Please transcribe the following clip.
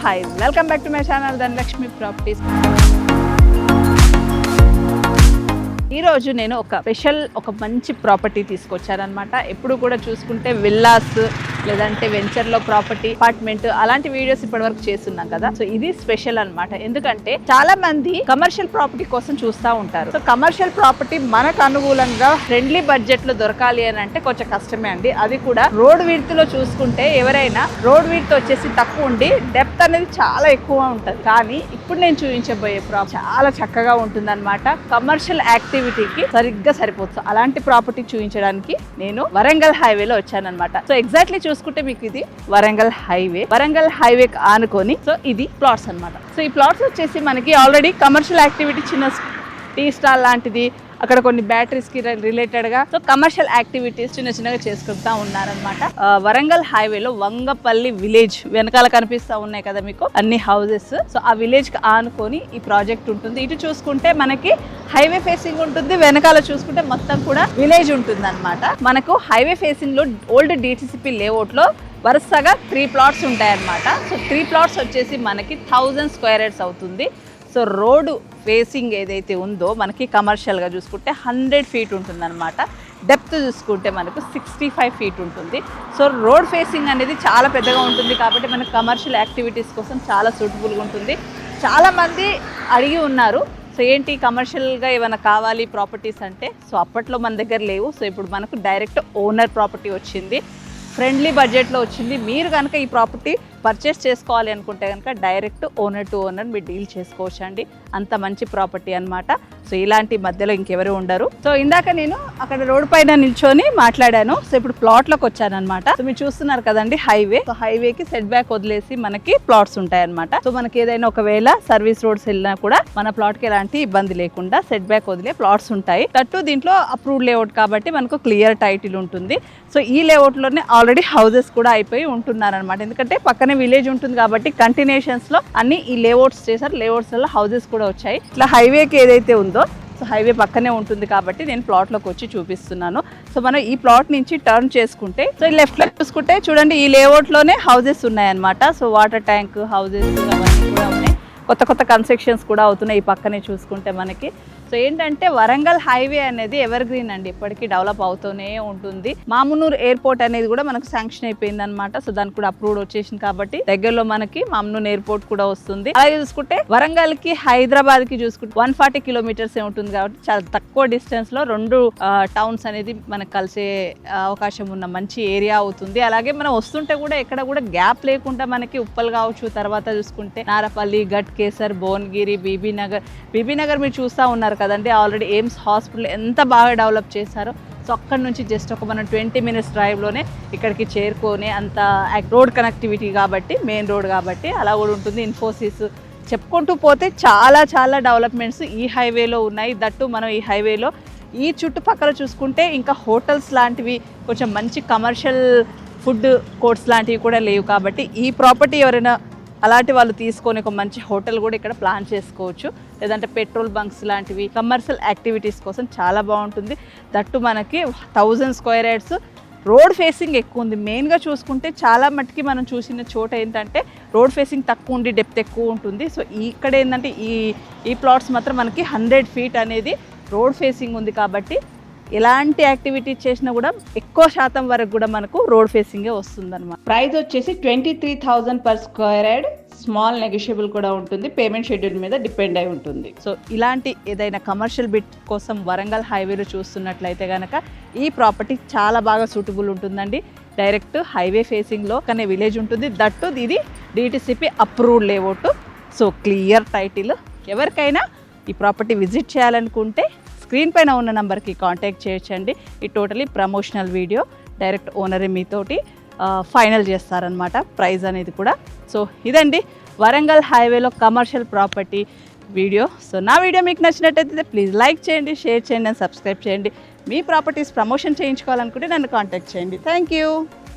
Hi, welcome back to my channel Dhanalakshmi properties. ఈరోజు నేను ఒక మంచి ప్రాపర్టీ తీసుకొచ్చానమాట. ఎప్పుడు కూడా చూసుకుంటే విల్లాస్ లేదంటే వెంచర్లో ప్రాపర్టీ, అపార్ట్మెంట్ అలాంటి వీడియోస్ ఇప్పటివరకు చేస్తున్నాం కదా. సో ఇది స్పెషల్ అన్నమాట. ఎందుకంటే చాలా మంది కమర్షియల్ ప్రాపర్టీ కోసం చూస్తూ ఉంటారు. సో కమర్షియల్ ప్రాపర్టీ మనకు అనుకూలంగా ఫ్రెండ్లీ బడ్జెట్ లో దొరకాలి అని అంటే కొంచెం కష్టమే అండి. అది కూడా రోడ్ విడ్త్ లో చూసుకుంటే ఎవరైనా రోడ్ విడ్త్ వచ్చేసి తక్కువ ఉండి డెప్త్ అనేది చాలా ఎక్కువ ఉంటుంది. కానీ ఇప్పుడు నేను చూపించబోయే ప్రాపర్టీ చాలా చక్కగా ఉంటుంది అనమాట. కమర్షియల్ యాక్టివిటీకి సరిగ్గా సరిపోతుంది. అలాంటి ప్రాపర్టీ చూపించడానికి నేను వరంగల్ హైవేలో వచ్చానన్నమాట. సో ఎగ్జాక్ట్లీ చూసుకుంటే మీకు ఇది వరంగల్ హైవే ఆనుకొని సో ఇది ప్లాట్స్ అన్నమాట. సో ఈ ప్లాట్స్ వచ్చేసి మనకి ఆల్రెడీ కమర్షియల్ యాక్టివిటీ చిన్న టీ స్టాల్ లాంటిది, అక్కడ కొన్ని బ్యాటరీస్ కి రిలేటెడ్ గా సో కమర్షియల్ యాక్టివిటీస్ చిన్నగా చేసుకుంటా ఉన్నారనమాట. వరంగల్ హైవేలో వంగపల్లి విలేజ్ వెనకాల కనిపిస్తా ఉన్నాయి కదా మీకు అన్ని హౌసెస్. సో ఆ విలేజ్ కి ఆనుకొని ఈ ప్రాజెక్ట్ ఉంటుంది. ఇటు చూసుకుంటే మనకి హైవే ఫేసింగ్ ఉంటుంది, వెనకాల చూసుకుంటే మొత్తం కూడా విలేజ్ ఉంటుంది అనమాట. మనకు హైవే ఫేసింగ్ లో ఓల్డ్ డిటిసిపి లేఅవుట్ లో వరుసగా 3 ప్లాట్స్ ఉంటాయన్నమాట. సో 3 ప్లాట్స్ వచ్చేసి మనకి 1000 స్క్వేర్ యార్డ్స్ అవుతుంది. సో రోడ్డు ఫేసింగ్ ఏదైతే ఉందో మనకి కమర్షియల్గా చూసుకుంటే 100 ఫీట్ ఉంటుంది అనమాట. డెప్త్ చూసుకుంటే మనకు 65 ఫీట్ ఉంటుంది. సో రోడ్ ఫేసింగ్ అనేది చాలా పెద్దగా ఉంటుంది కాబట్టి మనకు కమర్షియల్ యాక్టివిటీస్ కోసం చాలా సూటబుల్గా ఉంటుంది. చాలామంది అడిగి ఉన్నారు, సో ఏంటి కమర్షియల్గా ఏమైనా కావాలి ప్రాపర్టీస్ అంటే. సో అప్పట్లో మన దగ్గర లేవు. సో ఇప్పుడు మనకు డైరెక్ట్ ఓనర్ ప్రాపర్టీ వచ్చింది, ఫ్రెండ్లీ బడ్జెట్లో వచ్చింది. మీరు కనుక ఈ ప్రాపర్టీ పర్చేస్ చేసుకోవాలి అనుకుంటే కనుక డైరెక్ట్ ఓనర్ టు ఓనర్ మీరు డీల్ చేసుకోవచ్చు అండి. అంత మంచి ప్రాపర్టీ అనమాట. సో ఇలాంటి మధ్యలో ఇంకెవరు ఉండరు. సో ఇందాక నేను అక్కడ రోడ్ పైన నిల్చొని మాట్లాడాను. సో ఇప్పుడు ప్లాట్లోకి వచ్చానమాట. సో మీరు చూస్తున్నారు కదండి హైవే. సో హైవేకి సెట్ బ్యాక్ వదిలేసి మనకి ప్లాట్స్ ఉంటాయన్నమాట. సో మనకి ఏదైనా ఒకవేళ సర్వీస్ రోడ్స్ వెళ్ళినా కూడా మన ప్లాట్కి ఎలాంటి ఇబ్బంది లేకుండా సెట్ బ్యాక్ వదిలే ప్లాట్స్ ఉంటాయి. తట్టు దీంట్లో అప్రూవ్డ్ లేఅవుట్ కాబట్టి మనకు క్లియర్ టైటిల్ ఉంటుంది. సో ఈ లేఅవుట్లోనే ఆల్రెడీ హౌసెస్ కూడా అయిపోయి ఉంటున్నారనమాట. ఎందుకంటే పక్కనే విలేజ్ ఉంటుంది కాబట్టి కంటిన్యూషన్స్ లో అన్ని ఈ లేఅవుట్స్ చేశారు. లేఅవుట్స్ వల్ల హౌసెస్ కూడా వచ్చాయి. ఇట్లా హైవేకి ఏదైతే ఉందో సో హైవే పక్కనే ఉంటుంది కాబట్టి నేను ప్లాట్లోకి వచ్చి చూపిస్తున్నాను. సో మనం ఈ ప్లాట్ నుంచి టర్న్ చేసుకుంటే సో లెఫ్ట్లో చూసుకుంటే చూడండి ఈ లేఅవుట్లోనే హౌసెస్ ఉన్నాయన్నమాట. సో వాటర్ ట్యాంక్ హౌసెస్ అవన్నీ కూడా ఉన్నాయి. కొత్త కన్స్ట్రక్షన్స్ కూడా అవుతున్నాయి ఈ పక్కనే చూసుకుంటే మనకి. సో ఏంటంటే వరంగల్ హైవే అనేది ఎవర్ గ్రీన్ అండి, ఎప్పటికీ డెవలప్ అవుతూనే ఉంటుంది. మామునూరు ఎయిర్పోర్ట్ అనేది కూడా మనకు శాంక్షన్ అయిపోయింది అనమాట. సో దానికి కూడా అప్రూవ్డ్ వచ్చేసింది కాబట్టి దగ్గరలో మనకి మామునూరు ఎయిర్పోర్ట్ కూడా వస్తుంది. అలాగే చూసుకుంటే వరంగల్ కి హైదరాబాద్ కి చూసుకుంటే 140 కిలోమీటర్స్ ఉంటుంది కాబట్టి చాలా తక్కువ డిస్టెన్స్ లో 2 టౌన్స్ అనేది మనకు కలిసే అవకాశం ఉన్న మంచి ఏరియా అవుతుంది. అలాగే మనం వస్తుంటే కూడా ఎక్కడ కూడా గ్యాప్ లేకుండా మనకి ఉప్పల్ కావచ్చు, తర్వాత చూసుకుంటే నారపల్లి, గట్కేసర్, భువనగిరి, బీబీనగర్ మీరు చూస్తూ ఉన్నారు కదండి. ఆల్రెడీ ఎయిమ్స్ హాస్పిటల్ ఎంత బాగా డెవలప్ చేశారో. సో అక్కడ నుంచి జస్ట్ మనం 20 మినిట్స్ డ్రైవ్లోనే ఇక్కడికి చేరుకొని అంత రోడ్ కనెక్టివిటీ కాబట్టి, మెయిన్ రోడ్ కాబట్టి అలా కూడా ఉంటుంది. ఇన్ఫోసిస్ చెప్పుకుంటూ పోతే చాలా డెవలప్మెంట్స్ ఈ హైవేలో ఉన్నాయి. దట్టు మనం ఈ హైవేలో ఈ చుట్టుపక్కల చూసుకుంటే ఇంకా హోటల్స్ లాంటివి, కొంచెం మంచి కమర్షియల్ ఫుడ్ కోర్ట్స్ లాంటివి కూడా లేవు కాబట్టి ఈ ప్రాపర్టీ ఎవరైనా అలాంటి వాళ్ళు తీసుకొని ఒక మంచి హోటల్ కూడా ఇక్కడ ప్లాన్ చేసుకోవచ్చు. లేదంటే పెట్రోల్ బంక్స్ లాంటివి కమర్షియల్ యాక్టివిటీస్ కోసం చాలా బాగుంటుంది. దట్టు మనకి 1000 స్క్వేర్ యార్డ్స్ రోడ్ ఫేసింగ్ ఎక్కువ ఉంది. మెయిన్గా చూసుకుంటే చాలా మట్టుకి మనం చూసిన చోట ఏంటంటే రోడ్ ఫేసింగ్ తక్కువ ఉండి డెప్త్ ఎక్కువ ఉంటుంది. సో ఇక్కడ ఏంటంటే ఈ ప్లాట్స్ మాత్రం మనకి 100 ఫీట్ అనేది రోడ్ ఫేసింగ్ ఉంది కాబట్టి ఎలాంటి యాక్టివిటీ చేసినా కూడా ఎక్కువ శాతం వరకు కూడా మనకు రోడ్ ఫేసింగే వస్తుంది అనమాట. ప్రైస్ వచ్చేసి 23,000 per square yard. Small negotiable కూడా ఉంటుంది. పేమెంట్ షెడ్యూల్ మీద డిపెండ్ అయి ఉంటుంది. సో ఇలాంటి ఏదైనా కమర్షియల్ బిట్ కోసం వరంగల్ హైవేలో చూస్తున్నట్లయితే కనుక ఈ ప్రాపర్టీ చాలా బాగా సూటబుల్ ఉంటుందండి. డైరెక్ట్ హైవే ఫేసింగ్లో కానీ విలేజ్ ఉంటుంది. దట్టు ఇది DTCP approved layout. So clear title. ఎవరికైనా ఈ ప్రాపర్టీ విజిట్ చేయాలనుకుంటే స్క్రీన్ పైన ఉన్న నెంబర్కి కాంటాక్ట్ చేయొచ్చండి. ఈ టోటలీ ప్రమోషనల్ వీడియో. డైరెక్ట్ ఓనరే మీతోటి ఫైనల్ చేస్తారనమాట ప్రైస్ అనేది కూడా. సో ఇదండి వరంగల్ హైవేలో కమర్షియల్ ప్రాపర్టీ వీడియో. సో నా వీడియో మీకు నచ్చినట్టయితే ప్లీజ్ లైక్ చేయండి, షేర్ చేయండి అండ్ సబ్స్క్రైబ్ చేయండి. మీ ప్రాపర్టీస్ ప్రమోషన్ చేయించుకోవాలనుకుంటే నన్ను కాంటాక్ట్ చేయండి. Thank you.